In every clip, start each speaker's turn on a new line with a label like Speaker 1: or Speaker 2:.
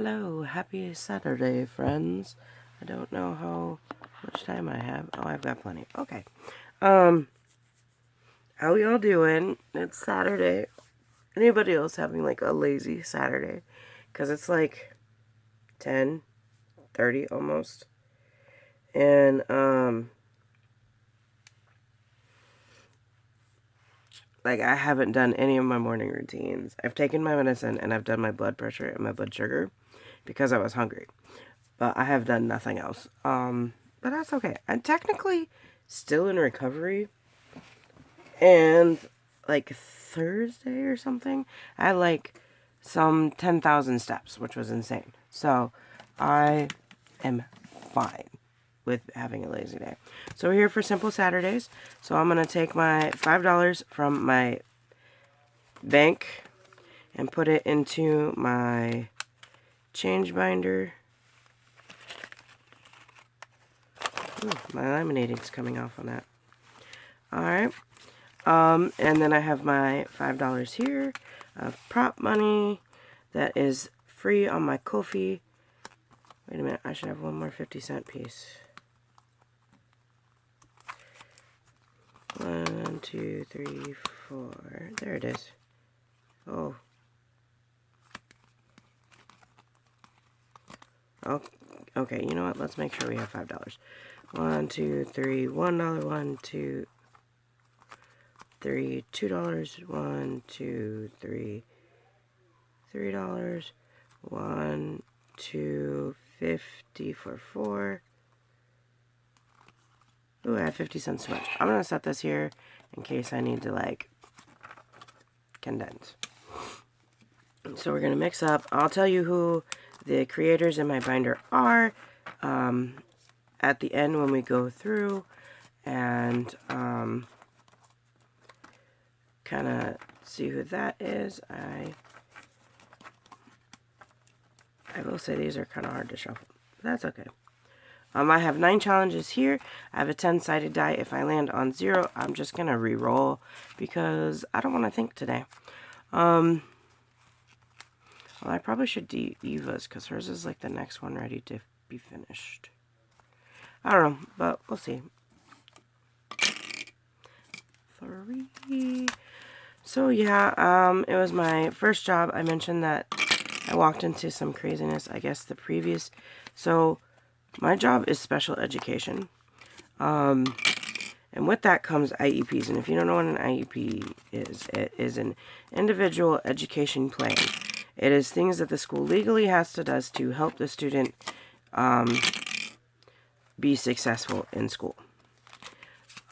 Speaker 1: Hello, happy Saturday, friends. I don't know how much time I have. Oh, I've got plenty. Okay. How y'all doing? It's Saturday. Anybody else having like a lazy Saturday? Because it's like 10:30 almost. And, like I haven't done any of my morning routines. I've taken my medicine and I've done my blood pressure and my blood sugar because I was hungry. But I have done nothing else. But that's okay. I'm technically still in recovery. And like Thursday or something, I had like some 10,000 steps, which was insane. So I am fine with having a lazy day. So we're here for Simple Saturdays. So I'm going to take my $5 from my bank and put it into my change binder. Ooh, my laminating's coming off on that. Alright. And then I have my $5 here of prop money that is free on my Ko-fi. Wait a minute, I should have one more 50-cent piece. 1, 2, 3, 4. There it is. Oh. Oh, okay, you know what? Let's make sure we have $5. 1, 2, 3, $1, 1, 2, 3, $2, 1, 2, 3, $3, 1, 2, 50 for 4. Ooh, I have 50 cents too much. I'm gonna set this here in case I need to like condense. So we're gonna mix up. I'll tell you who the creators in my binder are at the end when we go through and kind of see who that is. I will say these are kind of hard to shuffle. That's okay. I have 9 challenges here. I have a 10-sided die. If I land on 0, I'm just going to re-roll because I don't want to think today. Well, I probably should do Eva's because hers is like the next one ready to be finished. I don't know, but we'll see. 3. So yeah, it was my first job. I mentioned that I walked into some craziness, I guess, the previous. So my job is special education. And with that comes IEPs. And if you don't know what an IEP is, it is an individual education plan. It is things that the school legally has to do to help the student be successful in school.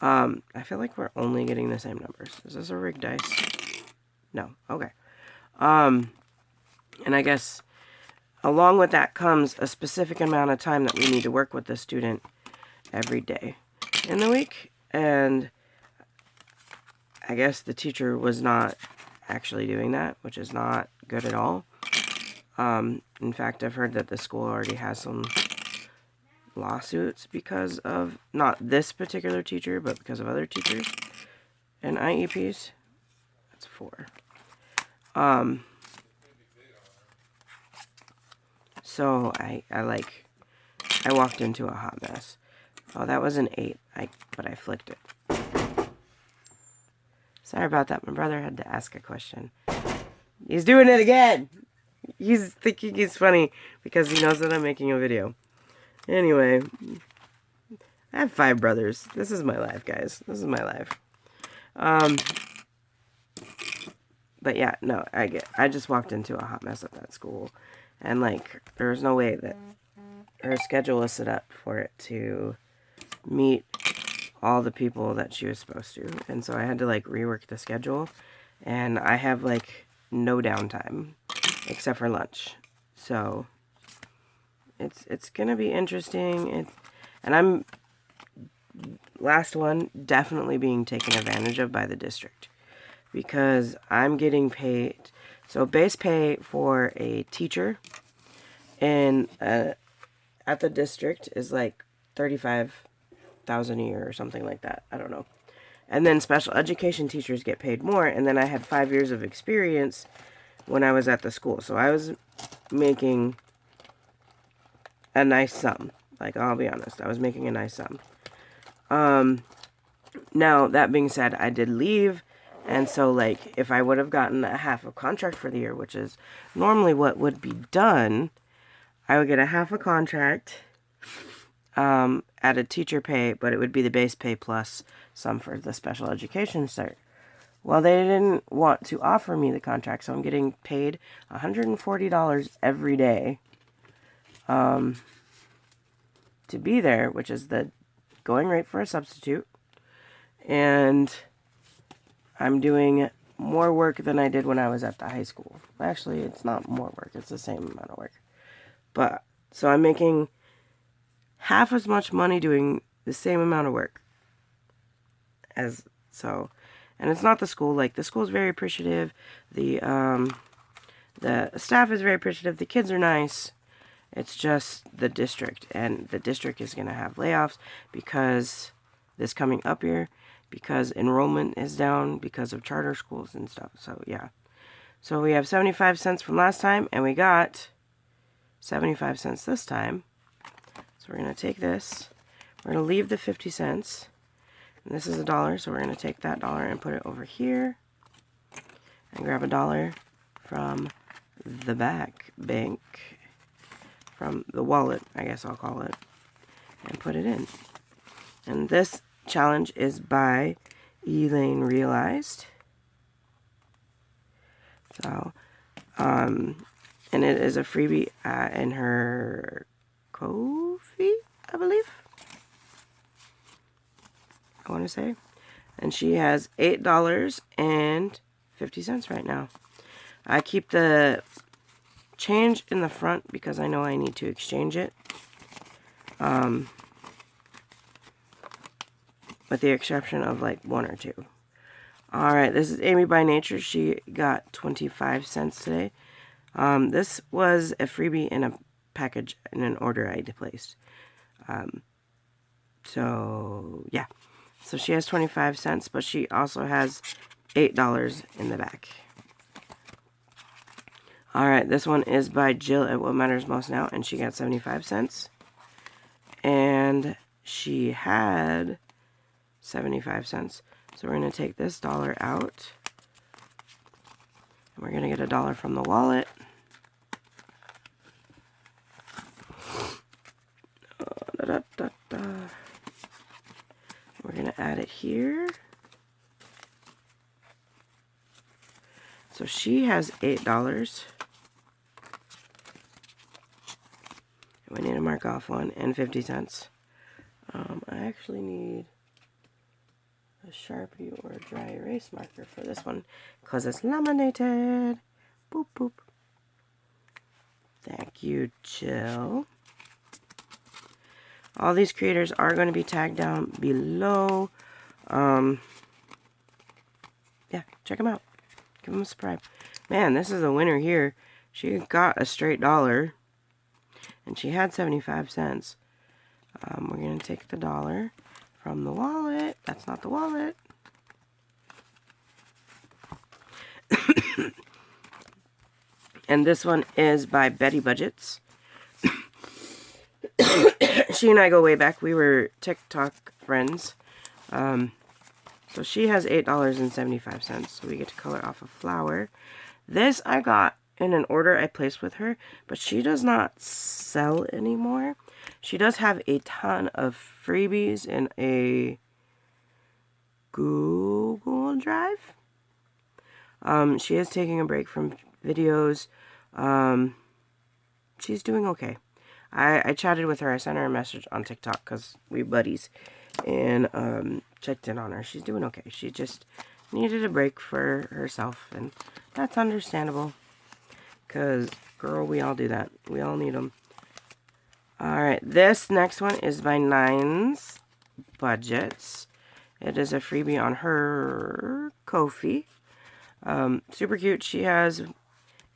Speaker 1: I feel like we're only getting the same numbers. Is this a rigged dice? No. Okay. And I guess along with that comes a specific amount of time that we need to work with the student every day in the week. And I guess the teacher was not actually doing that, which is not good at all. In fact, I've heard that the school already has some lawsuits because of not this particular teacher, but because of other teachers and IEPs. That's 4. So I walked into a hot mess. Oh, that was an 8. But I flicked it. Sorry about that. My brother had to ask a question. He's doing it again. He's thinking he's funny because he knows that I'm making a video. Anyway, I have 5 brothers. This is my life, guys. This is my life. But yeah, no, I just walked into a hot mess at that school. And like, there's no way that her schedule was set up for it to meet all the people that she was supposed to. And so I had to like rework the schedule. And I have like no downtime except for lunch. So it's gonna be interesting. And I'm, last one, definitely being taken advantage of by the district. Because I'm getting paid. So base pay for a teacher in at the district is like $35,000 a year or something like that. I don't know. And then special education teachers get paid more. And then I had 5 years of experience when I was at the school. So I was making a nice sum. Like, I'll be honest, I was making a nice sum. Now, that being said, I did leave, and so, like, if I would have gotten a half a contract for the year, which is normally what would be done, I would get a half a contract at a teacher pay, but it would be the base pay plus some for the special education cert. Well, they didn't want to offer me the contract, so I'm getting paid $140 every day to be there, which is the going rate for a substitute. And I'm doing more work than I did when I was at the high school. Actually, it's not more work, it's the same amount of work. But, so I'm making half as much money doing the same amount of work. And it's not the school. Like, the school's very appreciative. The staff is very appreciative. The kids are nice. It's just the district. And the district is going to have layoffs because this coming up year, because enrollment is down because of charter schools and stuff. So, yeah. So, we have 75 cents from last time, and we got 75 cents this time. So, we're going to take this. We're going to leave the 50 cents. And this is $1, so we're going to take that dollar and put it over here. And grab $1 from the back bank. From the wallet, I guess I'll call it. And put it in. And this challenge is by Elaine Realized. So, and it is a freebie in her Ko-fi, I believe. I want to say. And she has $8.50 right now. I keep the change in the front because I know I need to exchange it. With the exception of like 1 or 2. Alright, this is Amy by Nature. She got 25 cents today. This was a freebie in a package in an order I placed. So, yeah. So she has 25 cents, but she also has $8 in the back. Alright, this one is by Jill at What Matters Most Now, and she got 75 cents. And she had 75 cents. So we're going to take this dollar out. And we're going to get $1 from the wallet. We're going to add it here. So she has $8. We need to mark off one and 50 cents. I actually need a Sharpie or a dry erase marker for this one because it's laminated. Boop, boop. Thank you, Jill. All these creators are going to be tagged down below. Yeah, check them out. Give them a subscribe. Man, this is a winner here. She got a straight $1. And she had 75 cents. We're going to take the $1 from the wallet. That's not the wallet. And this one is by Betty Budgets. She and I go way back. We were TikTok friends. So she has $8.75. So we get to color off a flower. This I got in an order I placed with her, but she does not sell anymore. She does have a ton of freebies in a Google Drive. She is taking a break from videos. She's doing okay. I chatted with her. I sent her a message on TikTok because we buddies, and checked in on her. She's doing okay. She just needed a break for herself, and that's understandable. Because, girl, we all do that. We all need them. Alright, this next one is by Nines Budgets. It is a freebie on her Ko-fi. Super cute. She has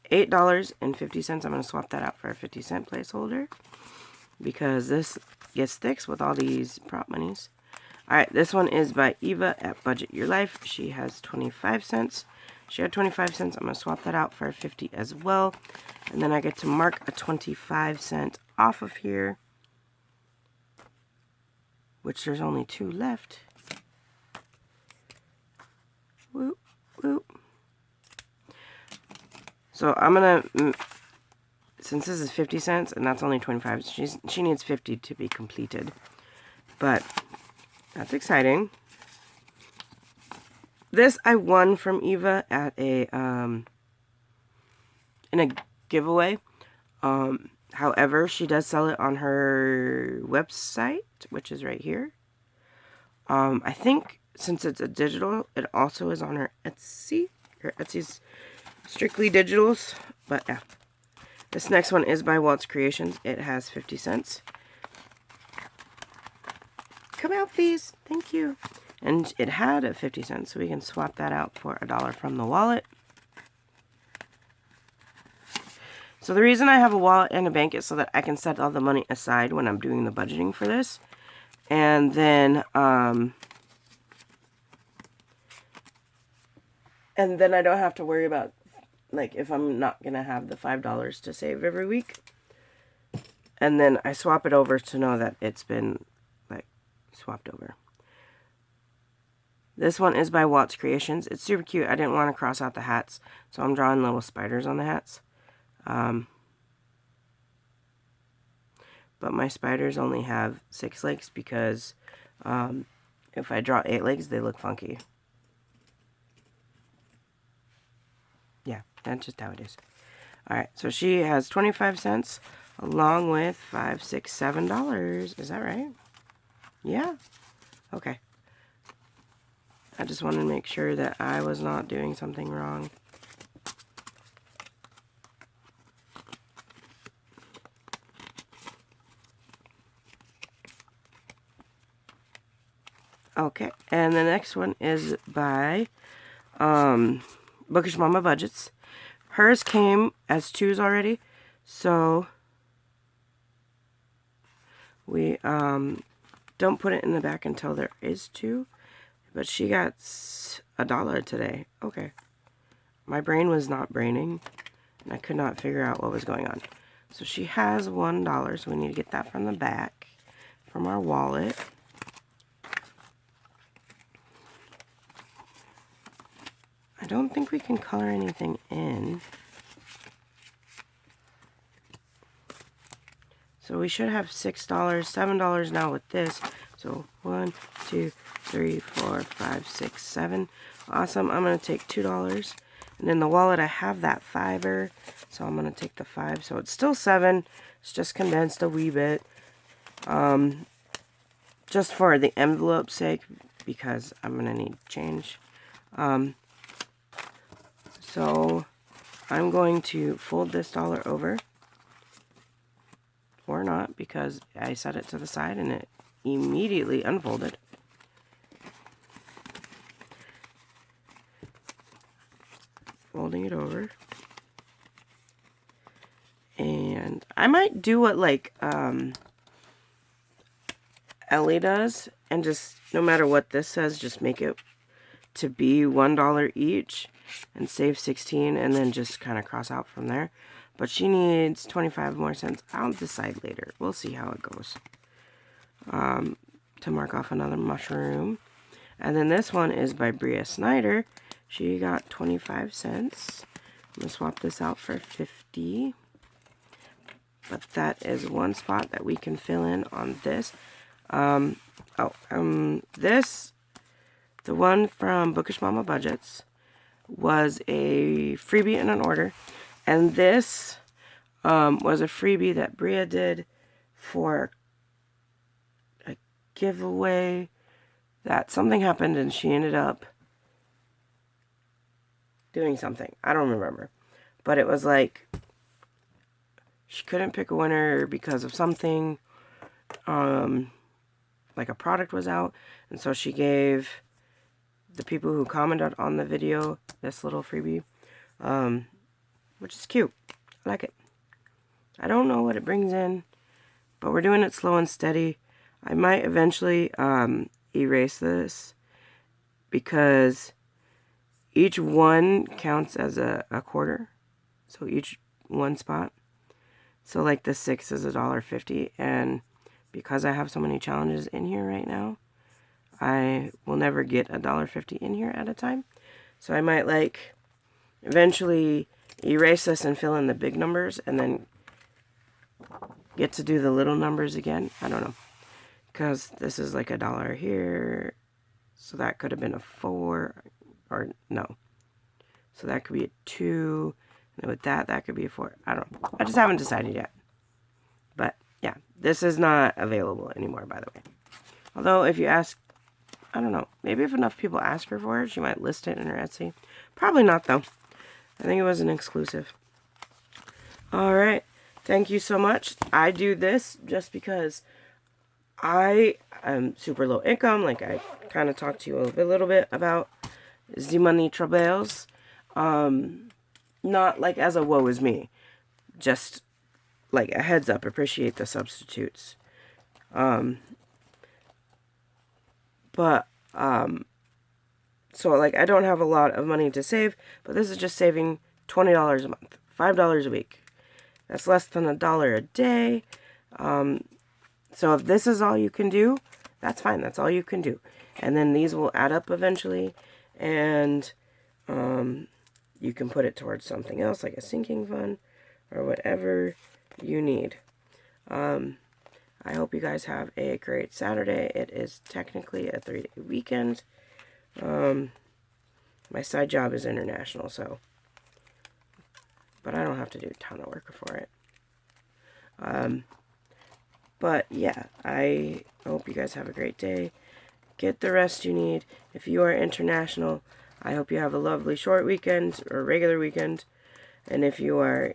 Speaker 1: $8.50. I'm going to swap that out for a 50-cent placeholder. Because this gets thick with all these prop monies. Alright, this one is by Eva at Budget Your Life. She has 25 cents. She had 25 cents. I'm going to swap that out for a 50 as well. And then I get to mark a 25-cent off of here, which there's only 2 left. Whoop, whoop. So I'm going to, since this is 50 cents and that's only 25, she needs 50 to be completed. But that's exciting. This I won from Eva at a, in a giveaway. However, she does sell it on her website, which is right here. I think since it's a digital, it also is on her Etsy. Her Etsy's strictly digitals, but yeah. This next one is by Walt's Creations. It has 50 cents. Come out, please. Thank you. And it had a 50 cents, so we can swap that out for $1 from the wallet. So the reason I have a wallet and a bank is so that I can set all the money aside when I'm doing the budgeting for this. And then I don't have to worry about, like, if I'm not going to have the $5 to save every week. And then I swap it over to know that it's been, like, swapped over. This one is by Walt's Creations. It's super cute. I didn't want to cross out the hats, so I'm drawing little spiders on the hats. But my spiders only have 6 legs because if I draw 8 legs, they look funky. Yeah, that's just how it is. Alright, so she has 25 cents along with $5, $6, $7. Is that right? Yeah. Okay. I just wanted to make sure that I was not doing something wrong. Okay, and the next one is by Bookish Mama Budgets. Hers came as 2s already, so we don't put it in the back until there is 2. But she got $1 today. Okay. My brain was not braining, and I could not figure out what was going on. So she has $1, so we need to get that from the back, from our wallet. I don't think we can color anything in. So we should have $6, $7 now with this. So 1, 2, 3, 4, 5, 6, 7. Awesome. I'm going to take $2. And in the wallet I have that $5, so I'm going to take the 5. So it's still 7. It's just condensed a wee bit. Just for the envelope's sake, because I'm going to need change. So I'm going to fold this dollar over. Or not, because I set it to the side and it immediately unfolded. Folding it over. And I might do what, like, Ellie does, and just, no matter what this says, just make it to be $1 each, and save 16, and then just kind of cross out from there. But she needs 25 more cents. I'll decide later. We'll see how it goes. To mark off another mushroom. And then this one is by Bria Snyder. She got 25 cents. I'm going to swap this out for 50. But that is one spot that we can fill in on this. This, the one from Bookish Mama Budgets, was a freebie in an order. And this was a freebie that Bria did for a giveaway that something happened and she ended up doing something. I don't remember. But it was like she couldn't pick a winner because of something. Like a product was out. And so she gave the people who commented on the video this little freebie. Which is cute. I like it. I don't know what it brings in, but we're doing it slow and steady. I might eventually erase this because each one counts as a quarter. So each one spot. So like the 6 is $1.50, and because I have so many challenges in here right now, I will never get $1.50 in here at a time. So I might like eventually erase this and fill in the big numbers and then get to do the little numbers again. I don't know. Because this is like $1 here. So that could have been a 4. Or no. So that could be a 2. And with that could be a 4. I don't know. I just haven't decided yet. But yeah, this is not available anymore, by the way. Although if you ask, I don't know, maybe if enough people ask her for it, she might list it in her Etsy. Probably not, though. I think it was an exclusive. Alright, thank you so much. I do this just because I am super low income, like I kind of talked to you a little bit about the money troubles. Not like as a woe is me, just like a heads up, appreciate the substitutes. So like I don't have a lot of money to save, but this is just saving $20 a month, $5 a week. That's less than $1 a day. So if this is all you can do, that's fine. That's all you can do. And then these will add up eventually, and you can put it towards something else, like a sinking fund or whatever you need. I hope you guys have a great Saturday. It is technically a 3-day weekend. My side job is international, so, but I don't have to do a ton of work for it. But yeah, I hope you guys have a great day. Get the rest you need. If you are international, I hope you have a lovely short weekend or regular weekend. And if you are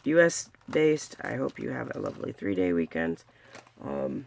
Speaker 1: US based, I hope you have a lovely 3-day weekend. And